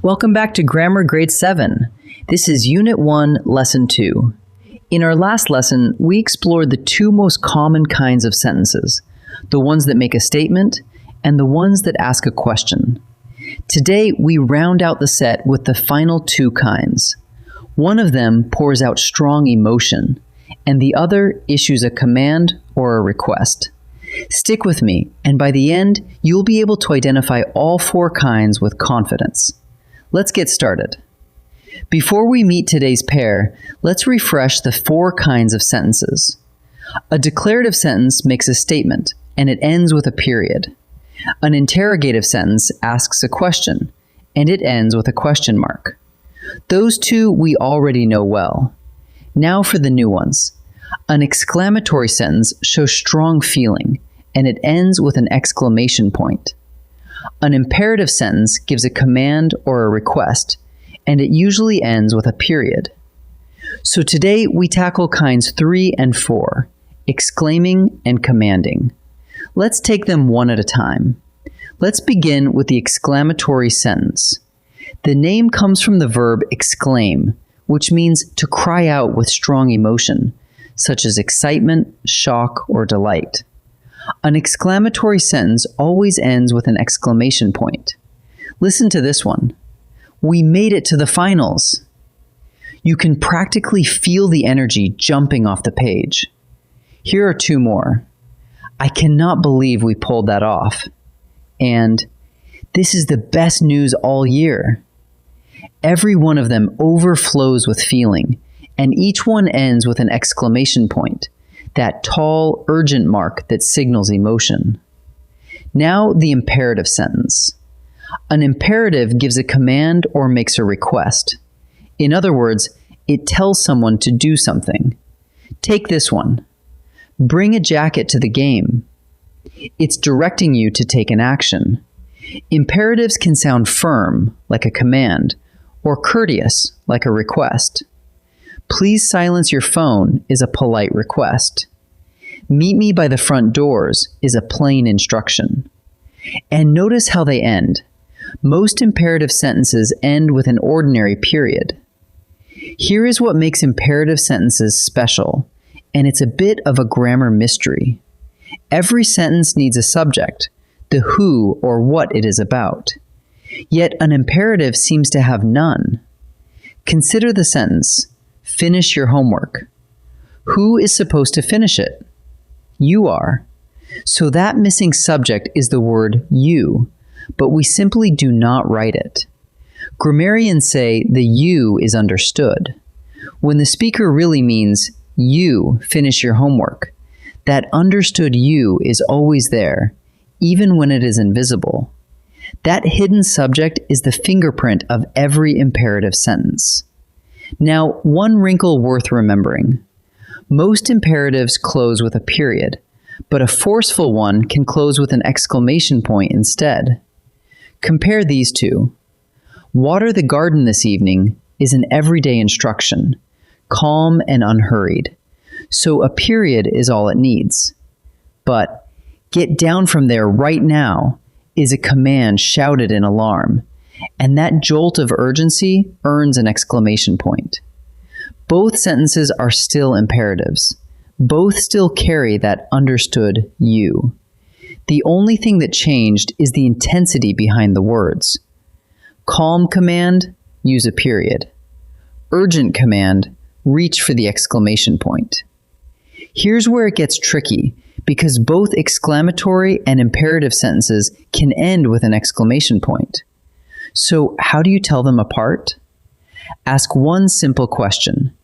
Welcome back to Grammar Grade 7. This is Unit 1, Lesson 2. In our last lesson, we explored the two most common kinds of sentences, the ones that make a statement and the ones that ask a question. Today, we round out the set with the final two kinds. One of them pours out strong emotion, and the other issues a command or a request. Stick with me, and by the end, you'll be able to identify all four kinds with confidence. Let's get started. Before we meet today's pair, let's refresh the four kinds of sentences. A declarative sentence makes a statement, and it ends with a period. An interrogative sentence asks a question, and it ends with a question mark. Those two we already know well. Now for the new ones. An exclamatory sentence shows strong feeling, and it ends with an exclamation point. An imperative sentence gives a command or a request, and it usually ends with a period. So today we tackle kinds 3 and 4, exclaiming and commanding. Let's take them one at a time. Let's begin with the exclamatory sentence. The name comes from the verb exclaim, which means to cry out with strong emotion, such as excitement, shock, or delight. An exclamatory sentence always ends with an exclamation point. Listen to this one. We made it to the finals. You can practically feel the energy jumping off the page. Here are two more. I cannot believe we pulled that off. And this is the best news all year. Every one of them overflows with feeling, and each one ends with an exclamation point, that tall, urgent mark that signals emotion. Now the imperative sentence. An imperative gives a command or makes a request. In other words, it tells someone to do something. Take this one. Bring a jacket to the game. It's directing you to take an action. Imperatives can sound firm, like a command, or courteous, like a request. Please silence your phone is a polite request. Meet me by the front doors is a plain instruction. And notice how they end. Most imperative sentences end with an ordinary period. Here is what makes imperative sentences special, and it's a bit of a grammar mystery. Every sentence needs a subject, the who or what it is about. Yet an imperative seems to have none. Consider the sentence, finish your homework. Who is supposed to finish it? You are. So that missing subject is the word you, but we simply do not write it. Grammarians say the you is understood. When the speaker really means you finish your homework, that understood you is always there, even when it is invisible. That hidden subject is the fingerprint of every imperative sentence. Now, one wrinkle worth remembering. Most imperatives close with a period, but a forceful one can close with an exclamation point instead. Compare these two. Water the garden this evening is an everyday instruction, calm and unhurried. So a period is all it needs. But get down from there right now is a command shouted in alarm, and that jolt of urgency earns an exclamation point. Both sentences are still imperatives. Both still carry that understood you. The only thing that changed is the intensity behind the words. Calm command, use a period. Urgent command, reach for the exclamation point. Here's where it gets tricky, because both exclamatory and imperative sentences can end with an exclamation point. So how do you tell them apart? Ask one simple question.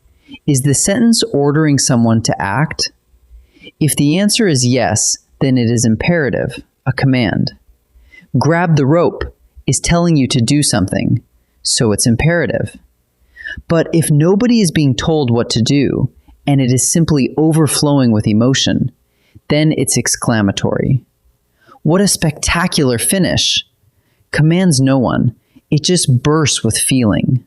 Is the sentence ordering someone to act? If the answer is yes, then it is imperative, a command. Grab the rope is telling you to do something, so it's imperative. But if nobody is being told what to do, and it is simply overflowing with emotion, then it's exclamatory. What a spectacular finish! Commands no one. It just bursts with feeling.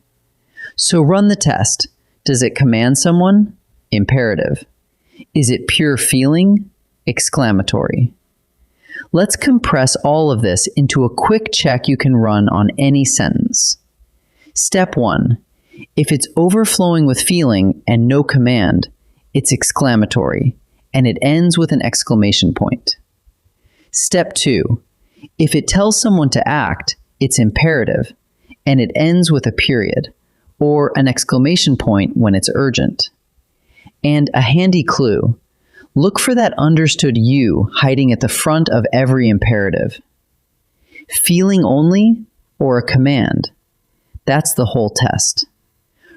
So run the test. Does it command someone? Imperative. Is it pure feeling? Exclamatory. Let's compress all of this into a quick check you can run on any sentence. Step 1. If it's overflowing with feeling and no command, it's exclamatory, and it ends with an exclamation point. Step 2. If it tells someone to act, it's imperative, and it ends with a period, or an exclamation point when it's urgent. And a handy clue: look for that understood you hiding at the front of every imperative. Feeling only or a command? That's the whole test.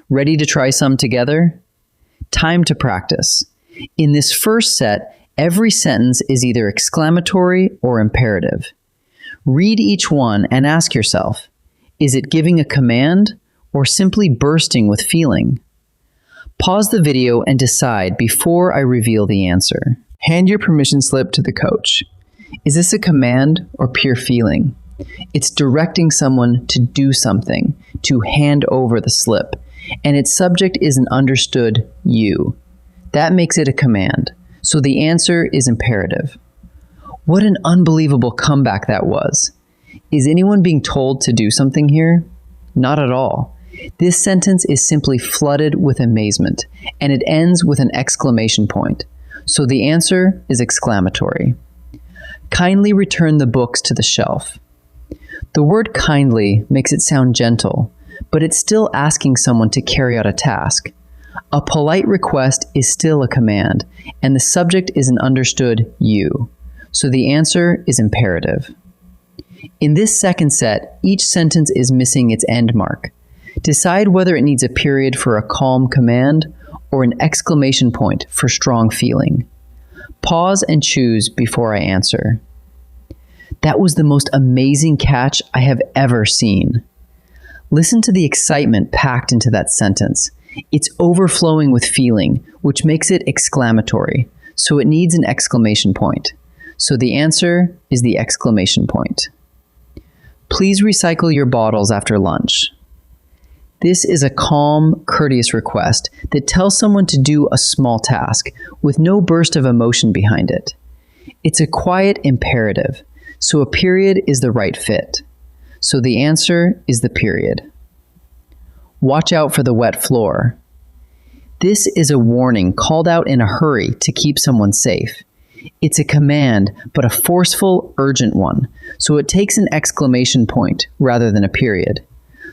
Ready to try some together? Time to practice. In this first set, every sentence is either exclamatory or imperative. Read each one and ask yourself, is it giving a command or simply bursting with feeling? Pause the video and decide before I reveal the answer. Hand your permission slip to the coach. Is this a command or pure feeling? It's directing someone to do something, to hand over the slip, and its subject is an understood you. That makes it a command, so the answer is imperative. What an unbelievable comeback that was. Is anyone being told to do something here? Not at all. This sentence is simply flooded with amazement, and it ends with an exclamation point, so the answer is exclamatory. Kindly return the books to the shelf. The word kindly makes it sound gentle, but it's still asking someone to carry out a task. A polite request is still a command, and the subject is an understood you, so the answer is imperative. In this second set, each sentence is missing its end mark. Decide whether it needs a period for a calm command or an exclamation point for strong feeling. Pause and choose before I answer. That was the most amazing catch I have ever seen. Listen to the excitement packed into that sentence. It's overflowing with feeling, which makes it exclamatory, so it needs an exclamation point. So the answer is the exclamation point. Please recycle your bottles after lunch. This is a calm, courteous request that tells someone to do a small task with no burst of emotion behind it. It's a quiet imperative, so a period is the right fit. So the answer is the period. Watch out for the wet floor. This is a warning called out in a hurry to keep someone safe. It's a command, but a forceful, urgent one, so it takes an exclamation point rather than a period.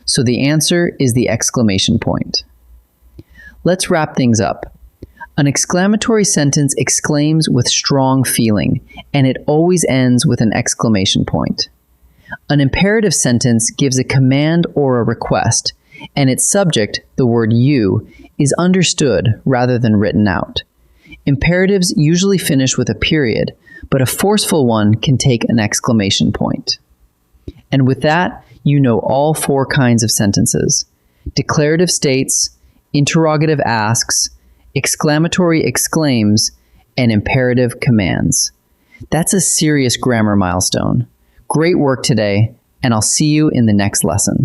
So the answer is the exclamation point. Let's wrap things up. An exclamatory sentence exclaims with strong feeling, and it always ends with an exclamation point. An imperative sentence gives a command or a request, and its subject, the word you, is understood rather than written out. Imperatives usually finish with a period, but a forceful one can take an exclamation point. And with that, you know all 4 kinds of sentences: declarative states, interrogative asks, exclamatory exclaims, and imperative commands. That's a serious grammar milestone. Great work today, and I'll see you in the next lesson.